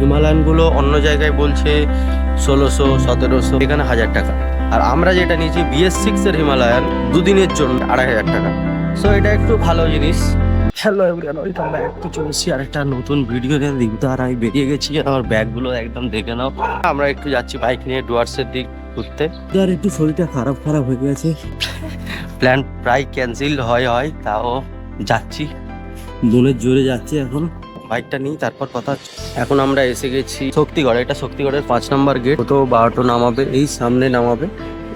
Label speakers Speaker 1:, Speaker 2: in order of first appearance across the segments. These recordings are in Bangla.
Speaker 1: হিমালয়ানগুলো অন্য জায়গায় বলছে 1600-1700, এখানে 1000 টাকা। আর আমরা যেটা নিয়েছি BS6 এর হিমালয়ান, দুদিনের জন্য 2500 টাকা। সো এটা একটু ভালো জিনিস। Hello everyone, welcome back to চলেছি আর একটা নতুন ভিডিও নিয়ে। দীপুদা আর আমি বেরিয়ে গেছি, আমার ব্যাগগুলো একদম দেখে নাও। আমরা একটু যাচ্ছি বাইক নিয়ে ডুয়ার্সের দিক ঘুরতে। আর একটু শরীরটা খারাপ হয়ে গেছে, প্ল্যান প্রায় ক্যান্সেল হয়, তাও যাচ্ছি, মনের জোরে যাচ্ছি। এখন বাইকটা নিই, তারপর কথা। এখন আমরা এসে গেছি শক্তিগড়। এটা শক্তিগড়ের 5 নম্বর গেট। তো 12টো নামাবে, এই সামনে নামাবে,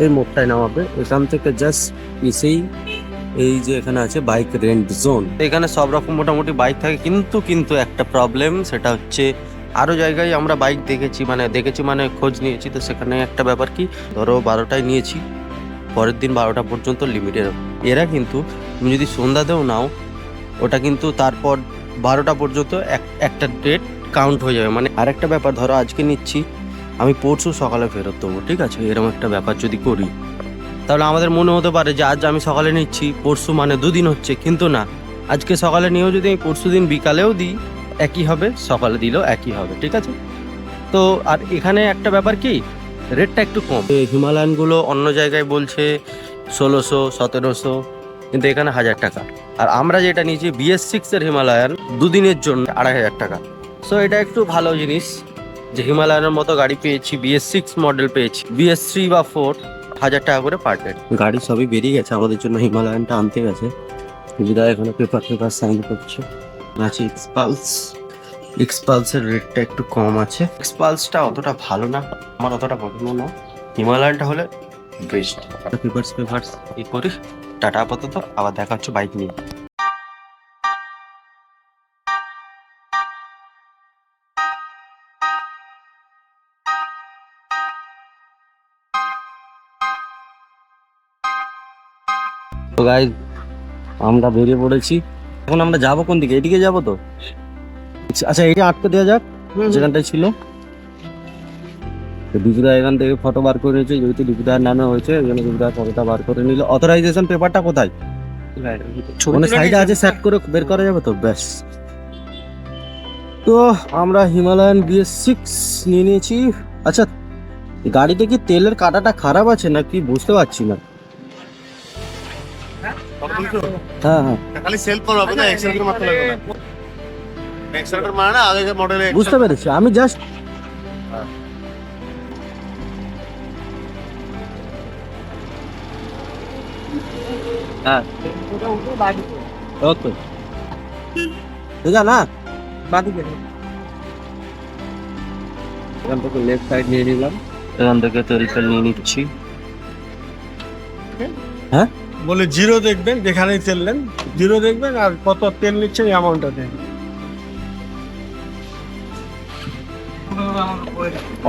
Speaker 1: এই মোড়টায় নামাবে। এখান থেকে জাস্ট এসেই এই যে এখানে আছে বাইক রেন্ট জোন। এখানে সব রকম মোটামুটি বাইক থাকে, কিন্তু একটা প্রবলেম, সেটা হচ্ছে আরো জায়গায় আমরা বাইক দেখেছি মানে খোঁজ নিয়েছি। তো সেখানে একটা ব্যাপার কি, ধরো 12টায় নিয়েছি, পরের দিন 12টা পর্যন্ত লিমিটেড। এরা কিন্তু তুমি যদি সন্ধ্যাতেও নাও, ওটা কিন্তু তারপর 12টা পর্যন্ত একটা ডেট কাউন্ট হয়ে যাবে। মানে আরেকটা ব্যাপার, ধরো আজকে নিচ্ছি, আমি পরশু সকালে ফেরত দেবো, ঠিক আছে? এরকম একটা ব্যাপার যদি করি, তাহলে আমাদের মনে হতে পারে যে আজ আমি সকালে নিচ্ছি, পরশু মানে দুদিন হচ্ছে। কিন্তু না, আজকে সকালে নিয়েও যদি আমি পরশু দিন বিকালেও দিই, একই হবে, সকালে দিলেও একই হবে, ঠিক আছে? তো আর এখানে একটা ব্যাপার কি, রেটটা একটু কম। হিমালয়ানগুলো অন্য জায়গায় বলছে 1600-1700, কিন্তু এখানে 1000 টাকা। আর আমরা যেটা নিয়েছি BS6 এর হিমালয়ান, দুদিনের জন্য 2500 টাকা। সো এটা একটু ভালো জিনিস যে হিমালয়ানের মতো গাড়ি পেয়েছি, BS6 মডেল পেয়েছি। BS3 বা 4 1000 টাকা করে পার ডে। গাড়ি সবই বেরিয়ে গেছে, আমাদের জন্য হিমালয়ানটা আনতে গেছে। সুবিধা এখানে পেপার সাইন করছে। আছে এক্সপালসের রেটটা একটু কম আছে। এক্সপালসটা অতটা ভালো না, আমার অতটা পছন্দ না। হিমালয়ানটা হলে বেস্ট। পেপারস ই করি। টাটা আপাতত, আবার দেখা হচ্ছে বাইক নিয়ে। তো গাইস, আমরা বেরিয়ে পড়েছি। এখন আমরা যাবো কোন দিকে? এদিকে যাবো তো? আচ্ছা, এটা আটকে দেওয়া যাক যেখানটায় ছিল। দীপুদা এখান থেকে ফটো বার করে নিয়েছে, যেহেতু দীপুদার নামে হয়েছে, ওই জন্য দীপুদা ফটোটা বার করে নিল। অথরাইজেশন পেপারটা কোথায়? মানে সাইডে আছে, সেট করে বের করা যাবে তো? ব্যাস। তো আমরা হিমালয়ান BS6 নিয়ে নিয়েছি। আচ্ছা, গাড়িতে কি তেলের কাটাটা খারাপ আছে নাকি বুঝতে পারছি না। হ্যাঁ,
Speaker 2: খালি সেল করা হবে না, এক্সেলেটর মারতে লাগবে না। এক্সেলেটর মানে না, আগের মডেলে
Speaker 1: বুঝতে পেরেছি আমি, জাস্ট হ্যাঁ ওকে ঠিক আছে না। বাদিকে এখান থেকে লেফট সাইড নিয়ে নিলাম, এখান থেকে তেল নিয়ে নিচ্ছি। হ্যাঁ,
Speaker 2: বলে জিরো দেখবেন, যেখানেই তেললেন জিরো দেখবেন, আর কত তেল নিচ্ছে এই অ্যামাউন্টটা দেন।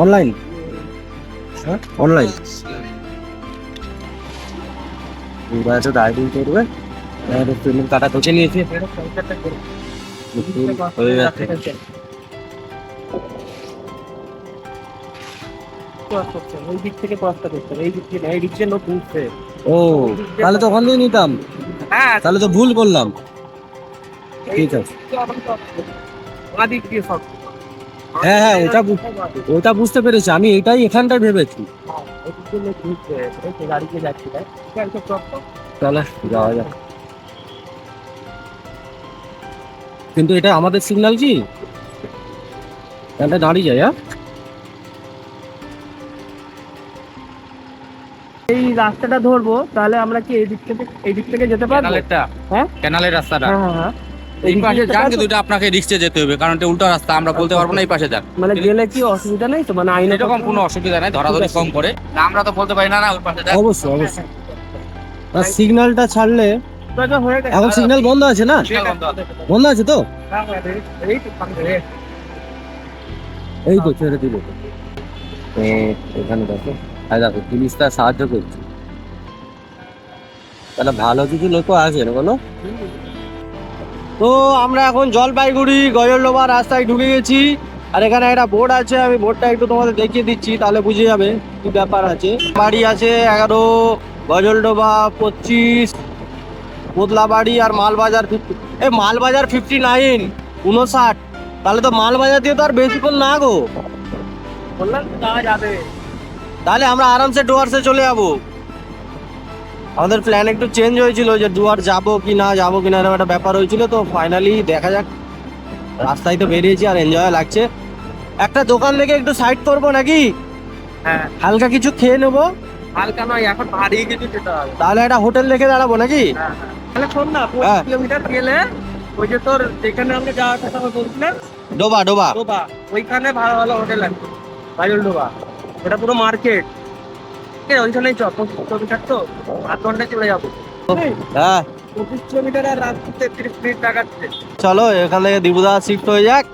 Speaker 1: অনলাইন, হ্যাঁ অনলাইন। রাইডিং করবে, পেমেন্ট কাটা তোকে নিয়েছে, হয়ে যাচ্ছে। ও, তাহলে তো ওখান থেকে নিতাম। তাহলে তো ভুল করলাম। ঠিক আছে, হ্যাঁ ওটা বুঝতে পেরেছি আমি, এটাই এখানটায় ভেবেছি। তাহলে যাওয়া যাক। কিন্তু এটা আমাদের সিগন্যাল কি? দাঁড়িয়ে যায়। হ্যাঁ,
Speaker 3: এই রাস্তাটা ধরবো, তাহলে আমরা কি এই দিক থেকে যেতে পারবো? হ্যাঁ,
Speaker 4: ক্যানালের রাস্তাটা
Speaker 3: হ্যাঁ
Speaker 4: এই পাশে যান, কিন্তু এটা আপনাকে রিক্সে যেতে হবে, কারণ এটা উল্টা রাস্তা, আমরা বলতে পারবো না এই পাশে যান।
Speaker 3: মানে গেলে কি অসুবিধা নেই তো? মানে আইন
Speaker 4: এরকম কোনো অসুবিধা নাই, ধরাধরি কম করে। না, আমরা তো বলতে পারি না ওই পাশে যান।
Speaker 1: অবশ্যই। আর সিগন্যালটা ছাড়লে, এখন সিগন্যাল বন্ধ আছে না? বন্ধ আছে তো? এই তো ছেড়ে দিল। এখানে দেখো, পুলিশটা সাহায্য করছে, তাহলে ভালো কিছু লোক আছে না বলো? তো আমরা এখন জলপাইগুড়ি গজলডোবা রাস্তায় ঢুকে গেছি। আর এখানে একটা বোর্ড আছে, আমি বোর্ডটা একটু তোমাদের দেখিয়ে দিচ্ছি, তাহলে বুঝে যাবে কি ব্যাপার আছে। বাড়ি আছে 11, গজলডোবা 25, কোতলাবাড়ি আর মালবাজার 50। মালবাজার 59, 59। তাহলে তো মাল বাজার দিয়ে তো আর বেশিক্ষণ না গো।
Speaker 3: বললাম তো যাওয়া যাবে।
Speaker 1: তাহলে আমরা আরামসে ডুয়ার্সে চলে যাবো। আমাদের প্ল্যান একটু চেঞ্জ হয়েছিল যে ডুয়ার যাবো কি না এরকম একটা ব্যাপার হয়েছিল, তো ফাইনালি দেখা যাক। রাস্তায় তো বেরিয়েছি আর এনজয় লাগছে। একটা দোকান থেকে একটু সাইড করবো নাকি,
Speaker 3: হ্যাঁ,
Speaker 1: হালকা কিছু খেয়ে নেবো,
Speaker 3: হালকা নয়, এখন ভারী কিছু খেতে হবে।
Speaker 1: তাহলে একটা হোটেল দেখে দাঁড়াবো নাকি।
Speaker 3: হ্যাঁ, হ্যাঁ। তাহলে শোন না,
Speaker 1: হ্যাঁ।
Speaker 3: 25 কিলোমিটার গেলে ওই যে তোর যেখানে আমরা যাওয়ার কথা বলছিলাম,
Speaker 1: ডোবা
Speaker 3: ডোবা, ওইখানে ভালো ভালো হোটেল আছে, বাইল ডোবা। ওটা পুরো মার্কেট। ওইখানেই চ, 25 কিলোমিটার তো 8 ঘন্টায় চলে যাবো।
Speaker 1: হ্যাঁ
Speaker 3: 25 কিলোমিটার আর রাত 33 মিনিট লাগাচ্ছে।
Speaker 1: চলো এখান থেকে দিবুদা শিফট হয়ে যাক,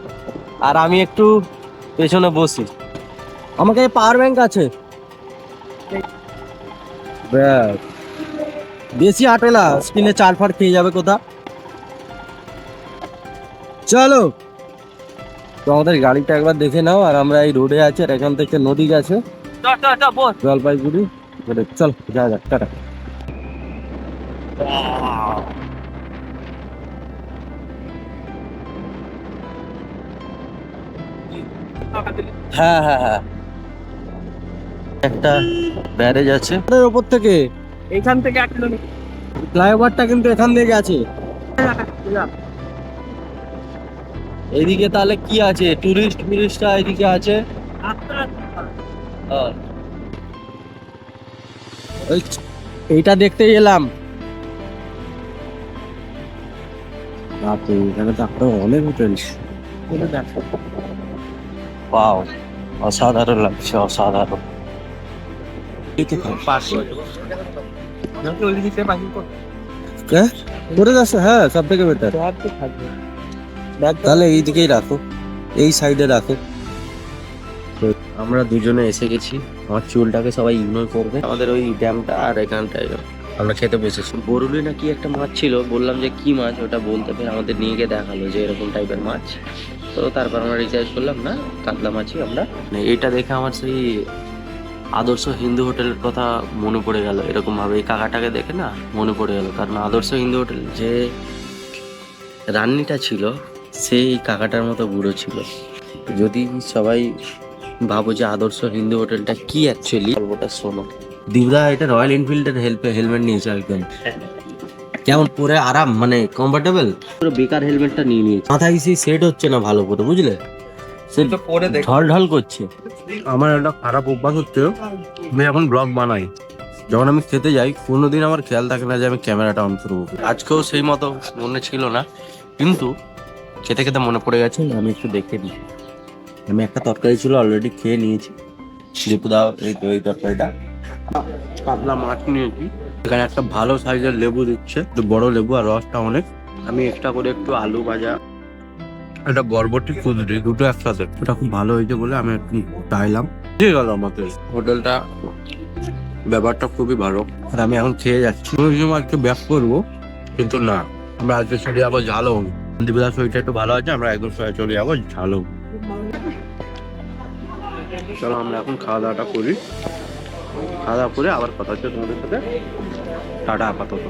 Speaker 1: আর আমি একটু পেছনে বসি। আমাকে পাওয়ার ব্যাংক আছে, ব্যাস। বেশি আটো না, স্ক্রিনে চার ফার খেয়ে যাবে কোথা। চলো, তো আমাদের গাড়িটা একবার দেখে নাও। আর আমরা এই রোডে আছি, আর এখান থেকে নদী গেছে
Speaker 3: বস।
Speaker 1: জলপাইগুড়ি। চল যা যাক, টাটা। হ্যাঁ হ্যাঁ হ্যাঁ, একটা ব্যারেজ আছে ওটার ওপর থেকে।
Speaker 3: এইখান থেকে 1 কিলোমিটার।
Speaker 1: ফ্লাইওভারটা কিন্তু এখান থেকে আছে। এইদিকে তাহলে কি আছে, টুরিস্টরা এদিকে আছে। ওই এইটা দেখতে এলাম। বাপরে, এখানে তো আরো অনেক হোটেল। ওয়াও, অসাধারণ লাগছে, অসাধারণ। করে যাচ্ছে, হ্যাঁ সব থেকে বেটার। তাহলে এইদিকেই রাখো, এই সাইডে রাখো। আমরা দুজনে এসে গেছি। আমার চুলটাকে সবাই ইগনোর করবে। আমাদের ওই ড্যামটা আর এখানটায় আমরা খেতে বসেছি। বরুলি না কি একটা মাছ ছিল, বললাম যে কি মাছ ওটা বলতে পেরে আমাদের নিয়ে গিয়ে দেখালো যে এরকম টাইপের মাছ। তো তারপর আমরা রিচার্জ করলাম, না কাতলা মাছই আমরা। এইটা দেখে আমার সেই আদর্শ হিন্দু হোটেলের কথা মনে পড়ে গেল। এরকম ভাবে এই কাকাটাকে দেখে না মনে পড়ে গেল, কারণ আদর্শ হিন্দু হোটেল যে রান্নিটা ছিল সেই কাকাটার মতো বুড়ো ছিল। যদি সবাই ভাবো যে আদর্শ হিন্দু হোটেলটা কি অ্যাকচুয়ালি, গল্পটা শোনো। দিবদা এটা রয়্যাল এনফিল্ডের হেলমেট নিয়েছে একদম। কেমন পরে আরাম, মানে কমফোর্টেবল। পুরো বেকার হেলমেটটা নিয়ে নিয়েছে, মাথায় সেই সেট হচ্ছে না ভালো করে, বুঝলে, সে ঢল করছে। আমার একটা খারাপ অভ্যাস হচ্ছে, আমি এখন ব্লগ বানাই, যখন আমি খেতে যাই কোনোদিন আমার খেয়াল থাকে না যে আমি ক্যামেরাটা অন করবো। আজকেও সেই মতো মনে ছিল না, কিন্তু খেতে খেতে মনে পড়ে গেছে আমি একটু দেখে নিই। আমি একটা তরকারি ছিল অলরেডি খেয়ে নিয়েছি। দীপুদাও এই তো এই তরকারিটা, কাতলা মাছ নিয়েছি। এখানে একটা ভালো সাইজের লেবু দিচ্ছে, একটু বড় লেবু, আর রসটা অনেক। আমি এক্সট্রা করে একটু আলু ভাজা, একটা বরবটি কুদরি, দুটো একসাথে। ওটা খুব ভালো হয়েছে বলে আমি একটু চাইলাম, দিয়ে গেল আমাকে। হোটেলটা ব্যাপারটা খুবই ভালো, আর আমি এখন খেয়ে যাচ্ছি। কোনো সময় একটু ব্যাক করবো, কিন্তু না, আমরা আজকে চলে যাবো ঝালং। দীপদার শরীরটা একটু ভালো আছে, আমরা একদম চলে যাবো ঝালং। চলো আমরা এখন খাওয়া দাওয়াটা করি, খাওয়া দাওয়া করে আবার কথা হচ্ছে তোমাদের সাথে। টাটা আপাতত।